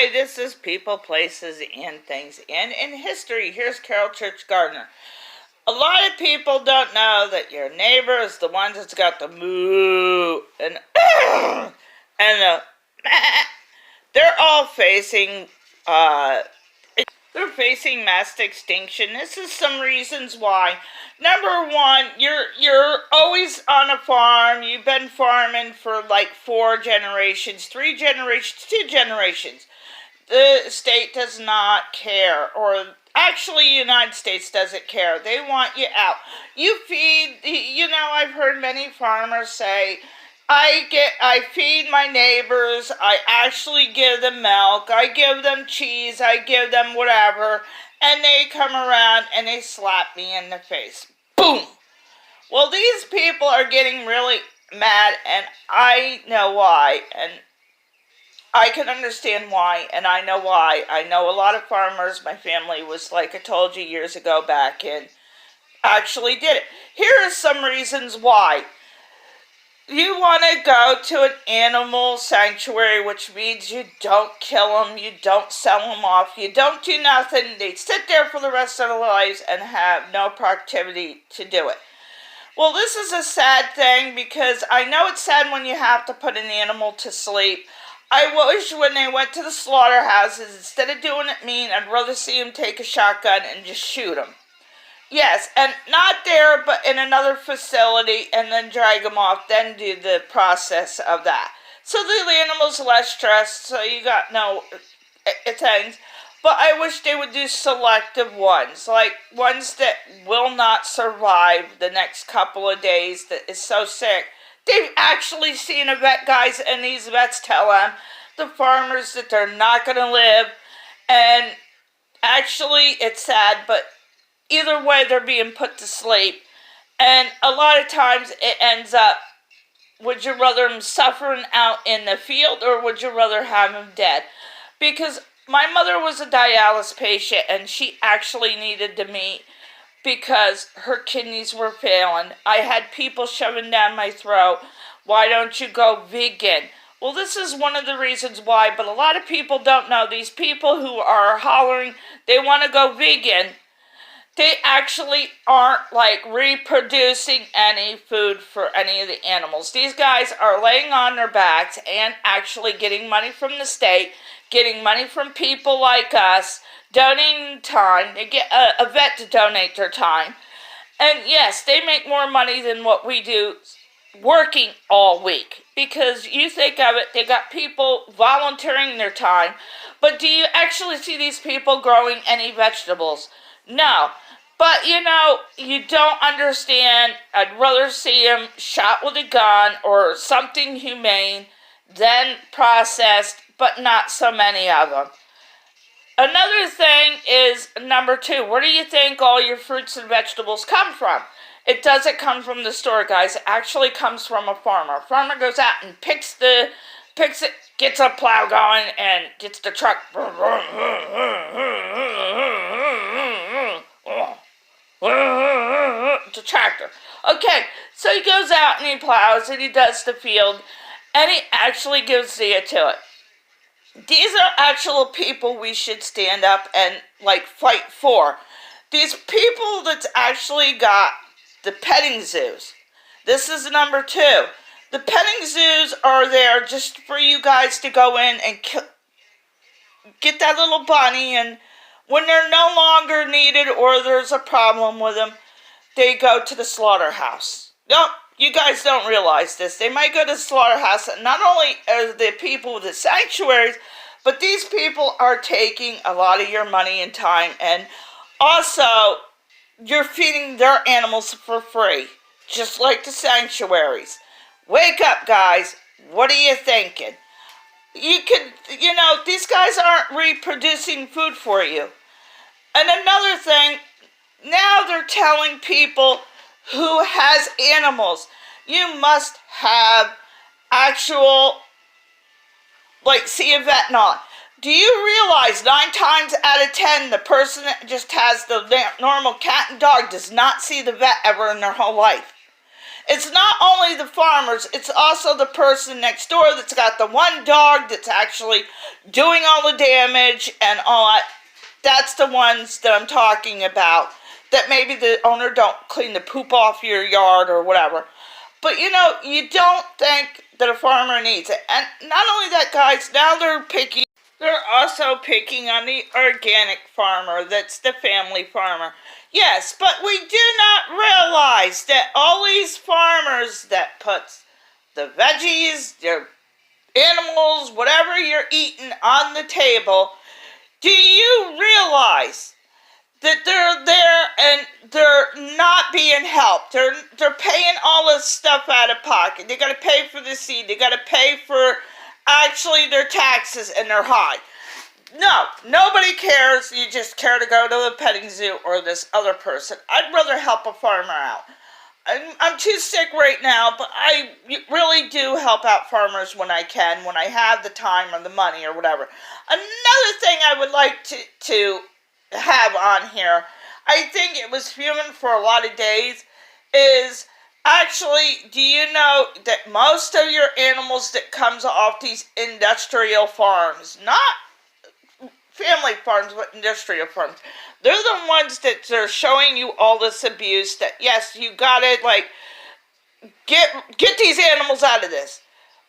Hi, this is People, Places, and Things. And in history, here's Carol Church Gardner. A lot of people don't know that your neighbor is the one that's got the moo and the they're all facing they're facing mass extinction. This is some reasons why. Number one, you're always on a farm. You've been farming for like 4 generations, 3 generations, 2 generations. The state does not care, or actually the United States doesn't care. They want you out. You feed, I've heard many farmers say, I feed my neighbors, I actually give them milk, I give them cheese, I give them whatever, and they come around and they slap me in the face. Boom! Well, these people are getting really mad, and I know why, and I can understand why, and I know why. I know a lot of farmers. My family was, like I told you years ago back in, actually did it. Here are some reasons why. You want to go to an animal sanctuary, which means you don't kill them, you don't sell them off, you don't do nothing. They sit there for the rest of their lives and have no productivity to do it. Well, this is a sad thing because I know it's sad when you have to put an animal to sleep. I wish when they went to the slaughterhouses, instead of doing it mean, I'd rather see them take a shotgun and just shoot them. Yes, and not there, but in another facility, and then drag them off, then do the process of that. So the animal's less stressed, so you got no things. But I wish they would do selective ones, like ones that will not survive the next couple of days that is so sick. They've actually seen a vet, guys, and these vets tell them, the farmers, that they're not going to live. And actually, it's sad, but either way, they're being put to sleep. And a lot of times, it ends up, would you rather them suffering out in the field, or would you rather have them dead? Because my mother was a dialysis patient, and she actually needed to meet because her kidneys were failing. I had people shoving down my throat, why don't you go vegan? Well, this is one of the reasons why, but a lot of people don't know. These people who are hollering they want to go vegan, they actually aren't like reproducing any food for any of the animals. These guys are laying on their backs and actually getting money from the state, getting money from people like us, donating time. They get a vet to donate their time. And yes, they make more money than what we do working all week. Because you think of it, they got people volunteering their time. But do you actually see these people growing any vegetables? No. But, you don't understand. I'd rather see them shot with a gun or something humane than processed, but not so many of them. Another thing is, number 2, where do you think all your fruits and vegetables come from? It doesn't come from the store, guys. It actually comes from a farmer. A farmer goes out and picks it, gets a plow going, and gets the truck. The tractor. Okay, so he goes out and he plows and he does the field, and he actually gives it to it. These are actual people we should stand up and, fight for. These people that's actually got the petting zoos. This is number 2. The petting zoos are there just for you guys to go in and get that little bunny, and when they're no longer needed or there's a problem with them, they go to the slaughterhouse. No, you guys don't realize this. They might go to the slaughterhouse, and not only are the people with the sanctuaries, but these people are taking a lot of your money and time, and also you're feeding their animals for free, just like the sanctuaries. Wake up, guys. What are you thinking? These guys aren't reproducing food for you. And another thing, now they're telling people who has animals, you must have actual, see a vet and all. Do you realize 9 times out of 10, the person that just has the normal cat and dog does not see the vet ever in their whole life? It's not only the farmers, it's also the person next door that's got the one dog that's actually doing all the damage and all that. That's the ones that I'm talking about, that maybe the owner don't clean the poop off your yard or whatever. But you know, you don't think that a farmer needs it. And not only that, guys, now they're also picking on the organic farmer, that's the family farmer. Yes, but we do not realize that all these farmers that puts the veggies, their animals, whatever you're eating on the table, do you realize that they're there and they're not being helped? They're paying all this stuff out of pocket. They got to pay for the seed. They got to pay for actually their taxes, and they're high. No, nobody cares. You just care to go to the petting zoo or this other person. I'd rather help a farmer out. I'm too sick right now, but I really do help out farmers when I can, when I have the time or the money or whatever. Another thing I would like to have on here, I think it was human for a lot of days, is actually, do you know that most of your animals that comes off these industrial farms, not family farms, but industrial farms, they're the ones that are showing you all this abuse, that yes, you gotta like get these animals out of this.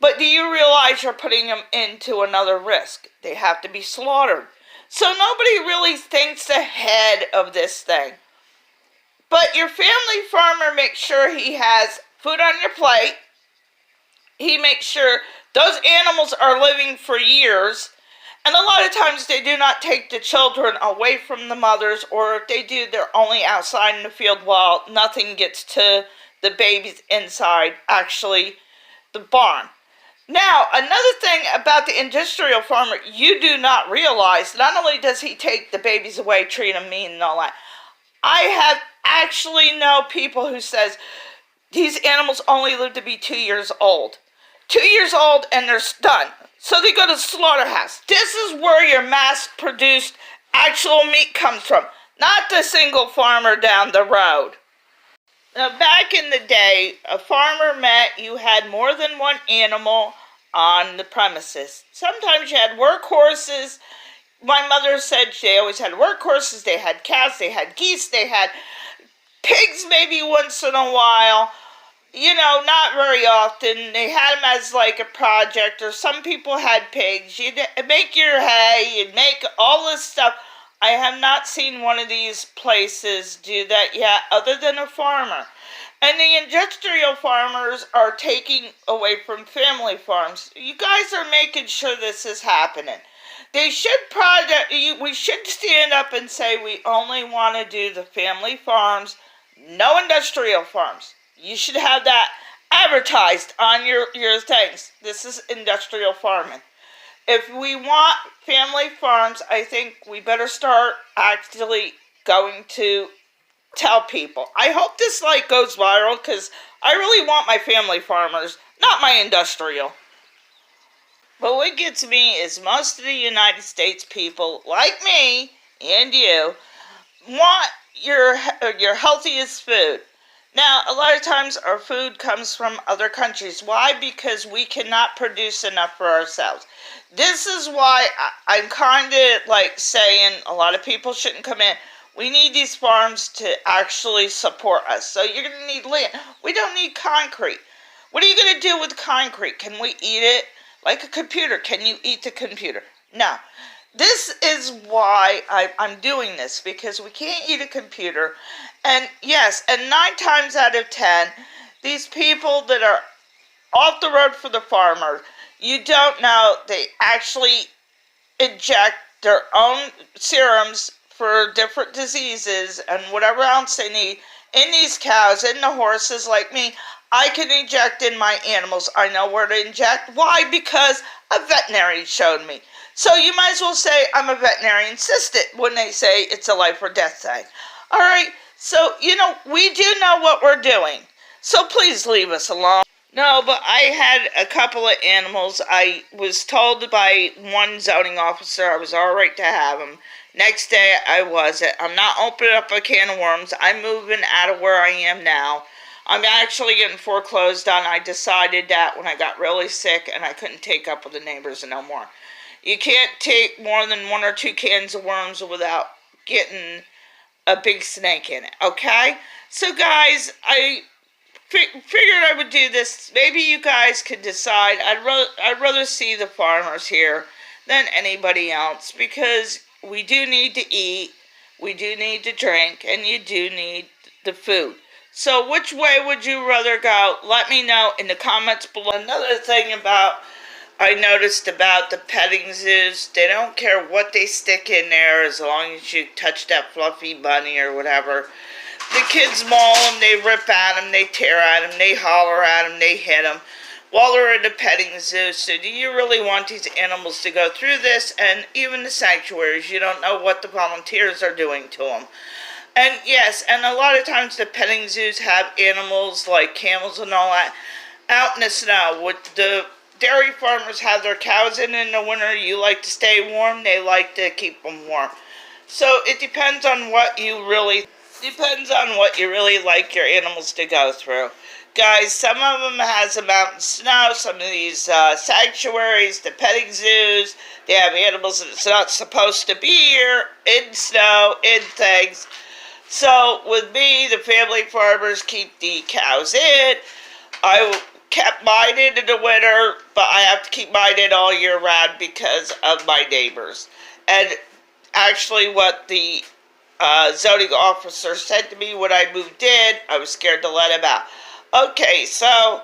But do you realize you're putting them into another risk? They have to be slaughtered. So nobody really thinks ahead of this thing. But your family farmer makes sure he has food on your plate. He makes sure those animals are living for years. And a lot of times they do not take the children away from the mothers, or if they do, they're only outside in the field while nothing gets to the babies inside, actually, the barn. Now, another thing about the industrial farmer, you do not realize, not only does he take the babies away, treat them mean and all that, I have actually know people who says these animals only live to be 2 years old. 2 years old and they're done. So they go to the slaughterhouse. This is where your mass-produced actual meat comes from, not the single farmer down the road. Now, back in the day, a farmer meant you had more than one animal on the premises. Sometimes you had workhorses. My mother said they always had workhorses. They had cows, they had geese, they had pigs maybe once in a while. You know, not very often. They had them as like a project, or some people had pigs. You'd make your hay, you'd make all this stuff. I have not seen one of these places do that yet, other than a farmer. And the industrial farmers are taking away from family farms. You guys are making sure this is happening. We should stand up and say we only want to do the family farms, no industrial farms. You should have that advertised on your things. This is industrial farming. If we want family farms, I think we better start actually going to tell people. I hope this goes viral, because I really want my family farmers, not my industrial. But what gets me is most of the United States people, like me and you, want your healthiest food. Now, a lot of times our food comes from other countries. Why? Because we cannot produce enough for ourselves. This is why I'm kind of saying a lot of people shouldn't come in. We need these farms to actually support us. So you're going to need land. We don't need concrete. What are you going to do with concrete? Can we eat it? Like a computer. Can you eat the computer? No. This is why I'm doing this, because we can't eat a computer. And yes, and 9 times out of 10, these people that are off the road for the farmer, you don't know, they actually inject their own serums for different diseases and whatever else they need in these cows, in the horses like me. I can inject in my animals. I know where to inject. Why? Because a veterinarian showed me. So you might as well say I'm a veterinarian assistant when they say it's a life or death thing. All right, so, we do know what we're doing. So please leave us alone. No, but I had a couple of animals. I was told by one zoning officer I was all right to have them. Next day, I wasn't. I'm not opening up a can of worms. I'm moving out of where I am now. I'm actually getting foreclosed on. I decided that when I got really sick and I couldn't take up with the neighbors no more. You can't take more than 1 or 2 cans of worms without getting a big snake in it, okay? So guys, I figured I would do this. Maybe you guys could decide. I'd rather see the farmers here than anybody else, because we do need to eat, we do need to drink, and you do need the food. So which way would you rather go? Let me know in the comments below. Another thing I noticed about the petting zoos, they don't care what they stick in there as long as you touch that fluffy bunny or whatever. The kids maul them, they rip at them, they tear at them, they holler at them, they hit them while they're in the petting zoo. So do you really want these animals to go through this? And even the sanctuaries, you don't know what the volunteers are doing to them. And yes, and a lot of times the petting zoos have animals like camels and all that out in the snow. With the dairy farmers have their cows in the winter, you like to stay warm, they like to keep them warm. So it depends on what you really like your animals to go through. Guys, some of them has a mountain snow, some of these sanctuaries, the petting zoos, they have animals that's not supposed to be here, in snow, in things. So with me, the family farmers keep the cows in. I kept mine in the winter, but I have to keep mine in all year round because of my neighbors. And actually what the zoning officer said to me when I moved in, I was scared to let him out. Okay, so,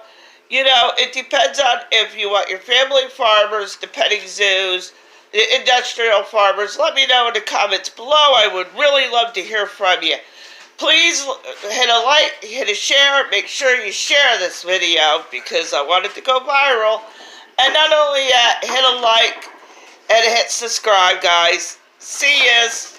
it depends on if you want your family farmers, the petting zoos, the industrial farmers. Let me know in the comments below. I would really love to hear from you. Please hit a like, hit a share. Make sure you share this video because I want it to go viral. And not only that, hit a like and hit subscribe, guys. See yous.